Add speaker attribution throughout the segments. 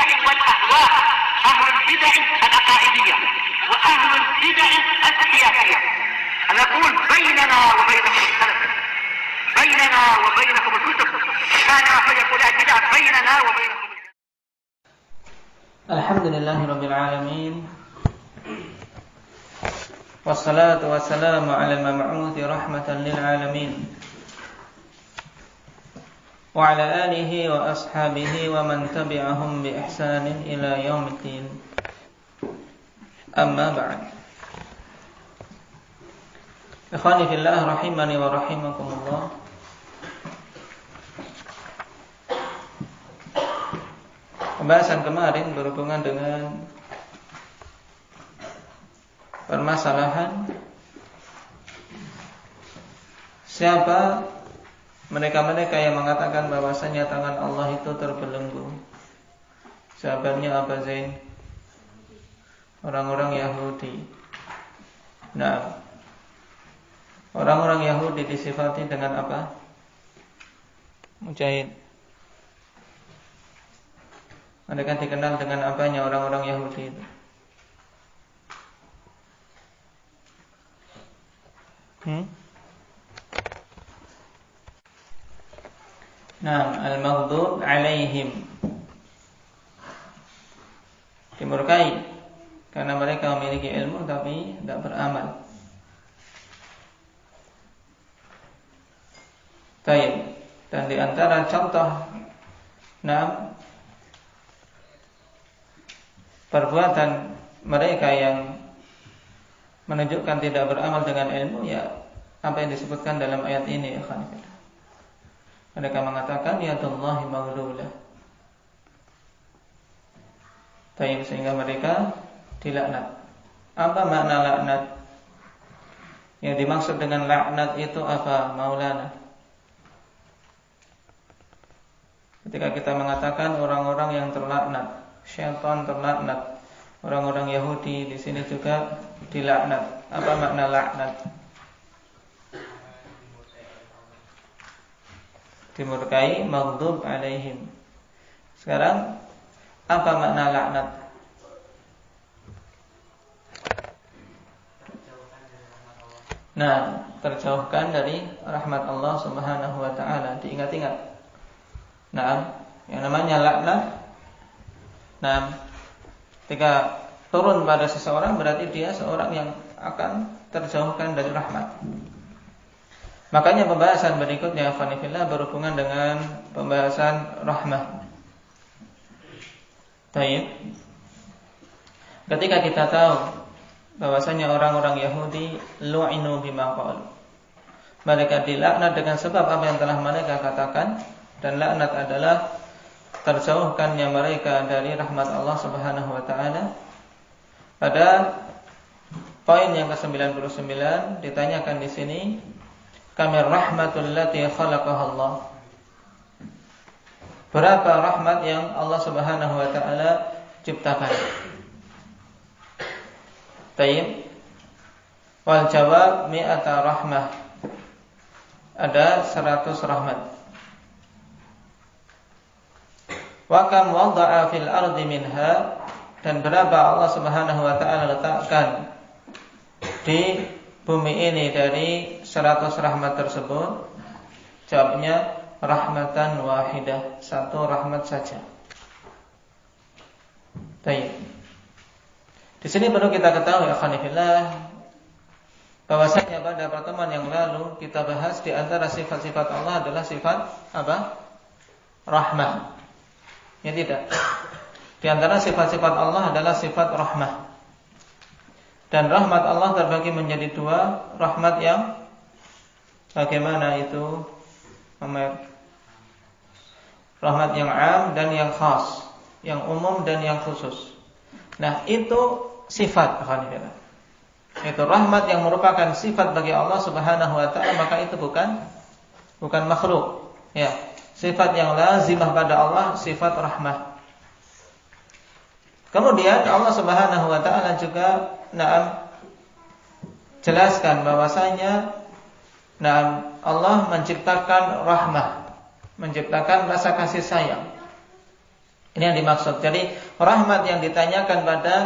Speaker 1: البدع والأهواء، أهل البدع العقائدية وأهل البدع السياسية. نقول بيننا وبينكم السلف، بيننا وبينكم الكتب، كان فيقول البدع بيننا وبينكم.
Speaker 2: Alhamdulillahirabbil alamin. Wassalatu wassalamu 'alal mab'uuthi rahmatan lil alamin. Wa 'ala alihi wa ashabihi wa man tabi'ahum bi ihsanin ila yaumiddin. Amma ba'd. Ikhwani fillah rahimani wa rahimakumullah. Pembahasan kemarin berhubungan dengan permasalahan siapa mereka-mereka yang mengatakan bahwasanya tangan Allah itu terbelenggu. Sahabatnya apa Zain? Orang-orang Yahudi. Nah, orang-orang Yahudi disifati dengan apa? Mujahid. Mereka dikenal dengan apanya orang-orang Yahudi itu? Nah, al-maghdub alaihim, dimurkai karena mereka memiliki ilmu tapi tidak beramal. Baik. Dan di antara contoh perbuatan mereka yang menunjukkan tidak beramal dengan ilmu, ya apa yang disebutkan dalam ayat ini, ya kan? Mereka mengatakan yadullahi maghlulah. Sehingga mereka dilaknat. Apa makna laknat? Yang dimaksud dengan laknat itu apa, Maulana? Ketika kita mengatakan orang-orang yang terlaknat, syaitan terlaknat, orang-orang Yahudi di sini juga dilaknat. Apa makna laknat? Dimurkai, maghdub alaihim. Sekarang apa makna laknat? Nah, terjauhkan dari rahmat Allah Subhanahu wa taala. Diingat-ingat. Nah, yang namanya laknat, ketika turun pada seseorang berarti dia seorang yang akan terjauhkan dari rahmat. Makanya pembahasan berikutnya fanifillah berhubungan dengan pembahasan rahmat. Baik. Ketika kita tahu bahwasanya orang-orang Yahudi lu'inu bima qalu, mereka dilaknat dengan sebab apa yang telah mereka katakan, dan laknat adalah terjauhkannya mereka dari rahmat Allah Subhanahu wa taala. Pada poin yang ke-99 ditanyakan di sini, kamir rahmatul lati khalaqaha Allah. Berapa rahmat yang Allah Subhanahu wa taala ciptakan? Tayyib. Wal jawab mi'ata rahmah. Ada 100 rahmat. Wa kam wada'a fil ardi minha, dan berapa Allah Subhanahu wa taala letakkan di bumi ini dari 100 rahmat tersebut? Jawabnya rahmatan wahidah, satu rahmat saja. Baik. Di sini perlu kita ketahui akhwanillah bahwasanya pada pertemuan yang lalu kita bahas di antara sifat-sifat Allah adalah sifat apa? Rahmah. Ya tidak. Di antara sifat-sifat Allah adalah sifat rahmah. Dan rahmat Allah terbagi menjadi dua, rahmat yang bagaimana itu? Rahmat yang am dan yang khas, yang umum dan yang khusus. Nah, itu sifat, itu rahmat yang merupakan sifat bagi Allah Subhanahu wa taala, maka itu bukan makhluk. Ya, sifat yang lazimah pada Allah, sifat rahmah. Kemudian Allah Subhanahu wa taala juga jelaskan bahwasanya Allah menciptakan rahmah, menciptakan rasa kasih sayang. Ini yang dimaksud. Jadi rahmat yang ditanyakan pada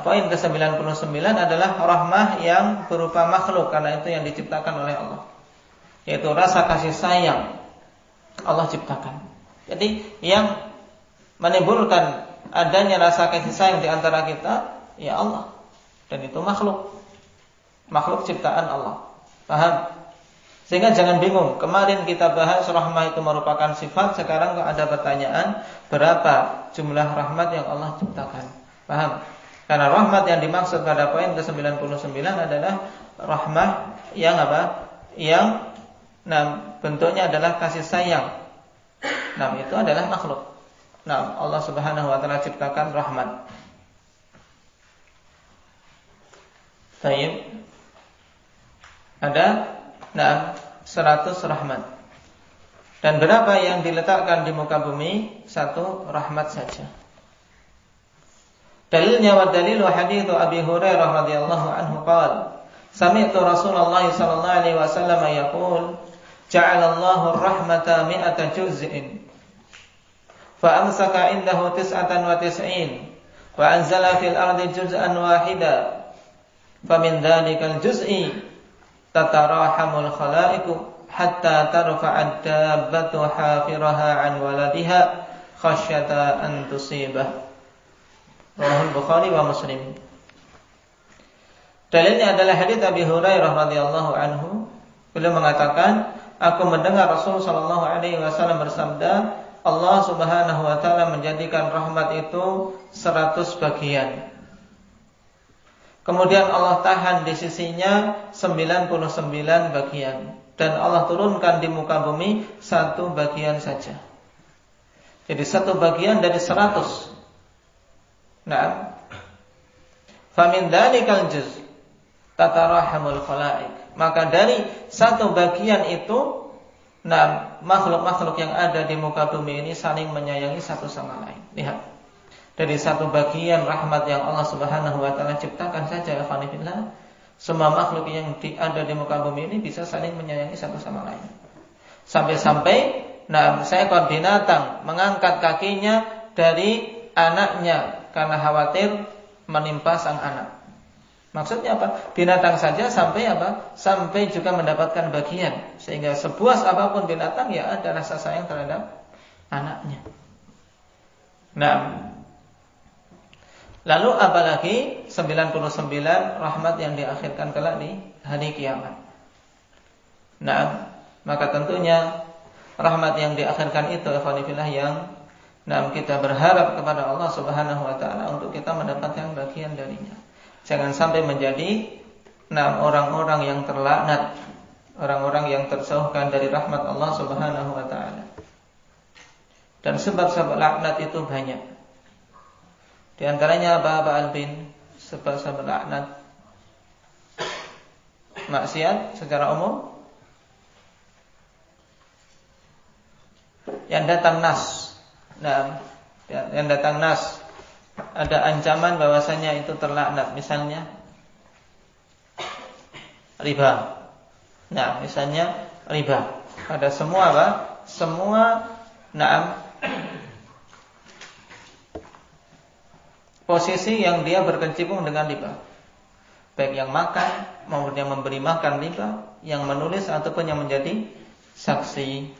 Speaker 2: poin ke-99 adalah rahmah yang berupa makhluk, karena itu yang diciptakan oleh Allah, yaitu rasa kasih sayang Allah ciptakan. Jadi yang menimbulkan adanya rasa kasih sayang di antara kita ya Allah, dan itu makhluk ciptaan Allah. Paham? Sehingga jangan bingung. Kemarin kita bahas rahmah itu merupakan sifat, sekarang ada pertanyaan berapa jumlah rahmat yang Allah ciptakan. Paham? Karena rahmat yang dimaksud pada poin ke-99 adalah rahmah yang apa? Yang bentuknya adalah kasih sayang. Itu adalah makhluk. Allah Subhanahu wa taala ciptakan rahmat. Baik. Ada 100 rahmat. Dan berapa yang diletakkan di muka bumi? 1 rahmat saja. Dalilnya wa dalilu hadits Abi Hurairah radhiyallahu anhu qala sami'tu Rasulullah sallallahu alaihi wasallam yaqul ja'alallahu ar-rahmata 100 juz'in fa amsaka indahu 99 wa anzala fil ardi juz'an wahida fa min dhalikal juz'i tatarahamul khalaiqu hatta tarfa'ad dabbatu hafiraha an waladiha khasyata an tusibah. Rawahul Bukhari wa Muslim. Dalilnya adalah hadits Abi Hurairah radhiyallahu anhu. Beliau mengatakan, aku mendengar Rasul sallallahu alaihi wasallam bersabda, Allah Subhanahu wa taala menjadikan rahmat itu 100 bagian. Kemudian Allah tahan di sisinya 99 bagian. Dan Allah turunkan di muka bumi 1 bagian saja. Jadi 1 bagian dari 100. Famin dalikal juz tatarahamul khalaiq. Maka dari 1 bagian itu, makhluk-makhluk yang ada di muka bumi ini saling menyayangi satu sama lain. Lihat. Dari 1 bagian rahmat yang Allah Subhanahu wa taala ciptakan saja, alhamdulillah, semua makhluk yang ada di muka bumi ini bisa saling menyayangi satu sama lain. Sampai-sampai seekor binatang mengangkat kakinya dari anaknya karena khawatir menimpa sang anak. Maksudnya apa? Binatang saja sampai apa? Sampai juga mendapatkan bagian, sehingga sebuas apapun binatang ya ada rasa sayang terhadap anaknya. Lalu apalagi 99 rahmat yang diakhirkan kelak di hari kiamat. Maka tentunya rahmat yang diakhirkan itu ikhwanillah yang kita berharap kepada Allah Subhanahu wa taala untuk kita mendapatkan bagian darinya. Jangan sampai menjadi orang-orang yang terlaknat, orang-orang yang tersauhkan dari rahmat Allah Subhanahu wa taala. Dan sebab-sebab laknat itu banyak. Di antaranya apa Albin? Sebab-sebab laknat. Maksiat secara umum. Yang datang nas. Yang datang nas, ada ancaman bahwasanya itu terlaknat. Misalnya riba. Misalnya riba. Pada semua apa? Semua posisi yang dia berkecimpung dengan riba, baik yang makan maupun yang memberi makan riba, yang menulis ataupun yang menjadi saksi.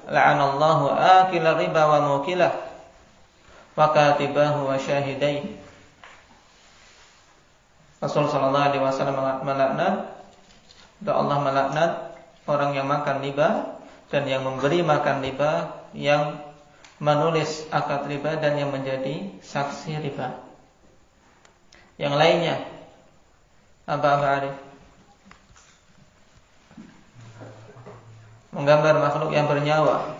Speaker 2: La'anallahu akila riba wa mukilah wa katibahu wa syahidai. Rasul sallallahu alaihi wasallam melaknat, Allah melaknat orang yang makan riba dan yang memberi makan riba, yang menulis akad riba dan yang menjadi saksi riba. Yang lainnya apa Arif? Menggambar makhluk yang bernyawa.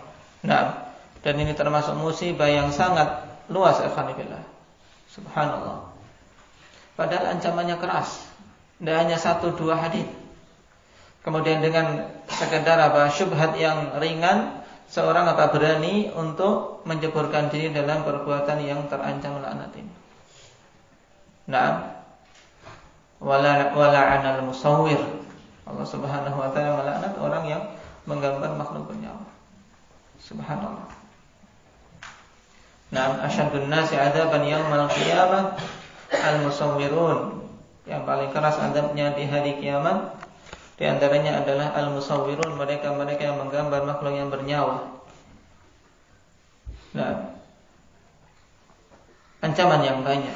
Speaker 2: Dan ini termasuk musibah yang sangat luas alhamdulillah. Subhanallah. Padahal ancamannya keras. Tidak hanya 1-2 hadis. Kemudian dengan sekedar syubhat yang ringan, seorang berani untuk menjeburkan diri dalam perbuatan yang terancam laknat ini. Wala'anal musawwir. Allah Subhanahu wa taala melaknat orang yang menggambar makhluk bernyawa. Subhanallah. Nah, asyaddun nasi 'adzaban yaumil qiyamah al-musawwirun. Yang paling keras azabnya di hari kiamat di antaranya adalah al-musawwirun, mereka-mereka yang menggambar makhluk yang bernyawa. Nah, ancaman yang banyak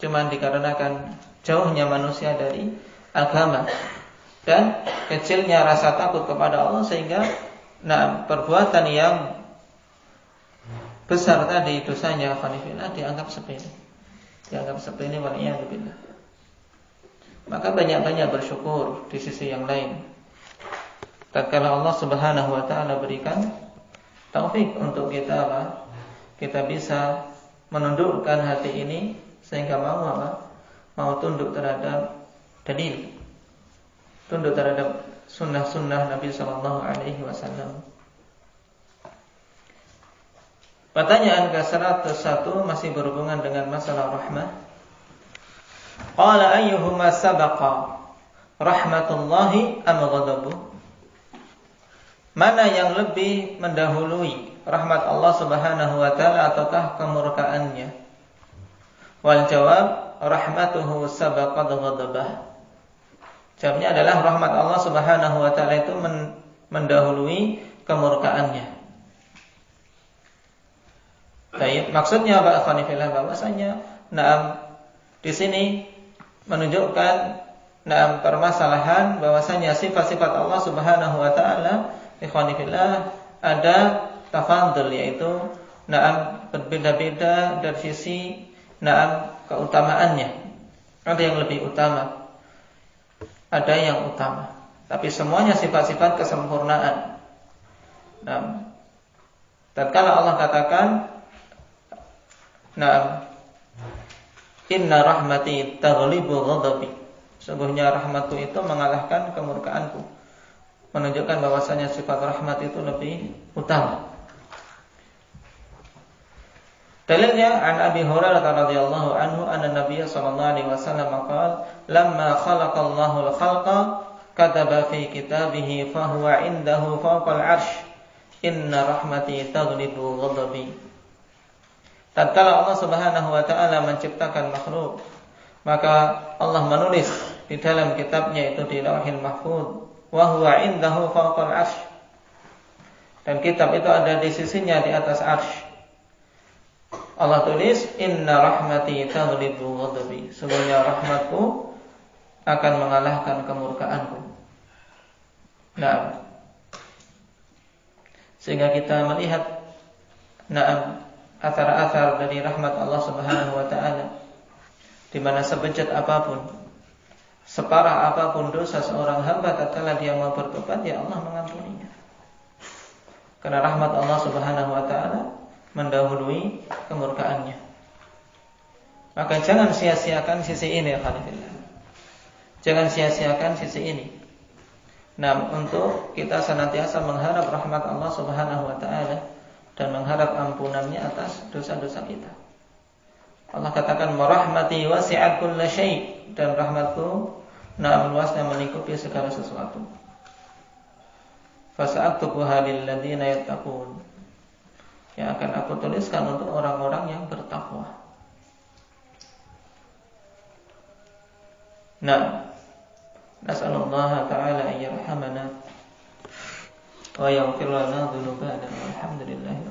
Speaker 2: cuman dikarenakan jauhnya manusia dari agama dan kecilnya rasa takut kepada Allah, sehingga perbuatan yang besar tadi dosanya khanifillah dianggap sepele. Waliyadzubillah. Maka banyak-banyak bersyukur di sisi yang lain. Tatkala Allah Subhanahu wa taala berikan taufik untuk kita kita bisa menundukkan hati ini sehingga mau tunduk terhadap dalil, tunduk terhadap sunnah-sunnah Nabi sallallahu alaihi wasallam. Pertanyaan ke-101 masih berhubungan dengan masalah rahmah. Qala ayyuhuma sabaqa, rahmatullahi am ghadabuh? Mana yang lebih mendahului, rahmat Allah Subhanahu wa taala ataukah kemurkaannya? Wal jawab, rahmatuhu sabaqat ghadabah. Jawabnya adalah rahmat Allah Subhanahu wa taala itu mendahului kemurkaannya. Baik, maksudnya Pak Khanifillah bahwasanya di sini menunjukkan permasalahan bahwasanya sifat-sifat Allah Subhanahu wa taala Khanifillah ada tafadhul, yaitu berbeda-beda dari sisi keutamaannya. Ada yang lebih utama, ada yang utama, tapi semuanya sifat-sifat kesempurnaan. Tatkala Allah katakan inna rahmati taghlibu ghadabi, sungguhnya rahmatku itu mengalahkan kemurkaanku, menunjukkan bahwasanya sifat rahmat itu lebih utama. Dalilnya an Abi Hurairah radhiyallahu anhu anna Nabiy sallallahu alaihi wasallam qala lamma khalaqallahu al-khalqa kataba fi kitabihi fa huwa indahu fawqa al-'arsy inna rahmati taghlibu ghadabi. Tatkala Allah Subhanahu wa taala menciptakan makhluk, maka Allah menulis di dalam kitabnya itu di Lauhil Mahfuz, wa huwa indahu fawqal 'arsy. Dan kitab itu ada di sisinya di atas 'arsy. Allah tulis inna rahmati taghlibu ghadabi, sesungguhnya rahmatku akan mengalahkan kemurkaanku. Sehingga kita melihat athar-athar dari rahmat Allah Subhanahu wa taala, di mana sebejat apapun, separah apapun dosa seorang hamba, tatkala dia mau bertobat, ya Allah mengampuninya. Karena rahmat Allah Subhanahu wa taala mendahului kemurkaannya. Maka jangan sia-siakan sisi ini, alhamdulillah. Jangan sia-siakan sisi ini. Untuk kita senantiasa mengharap rahmat Allah Subhanahu wa taala dan mengharap ampunannya atas dosa-dosa kita. Allah katakan rahmati wasi'at kulla syai', dan rahmatku luasnya melingkupi segala sesuatu. Fasa'aktubuha lil ladzina yattaqun, yang akan aku tuliskan untuk orang-orang yang bertakwa. Nas'alullaha ta'ala an yarhamana wa yaghfir lana dhunubana, walhamdulillah.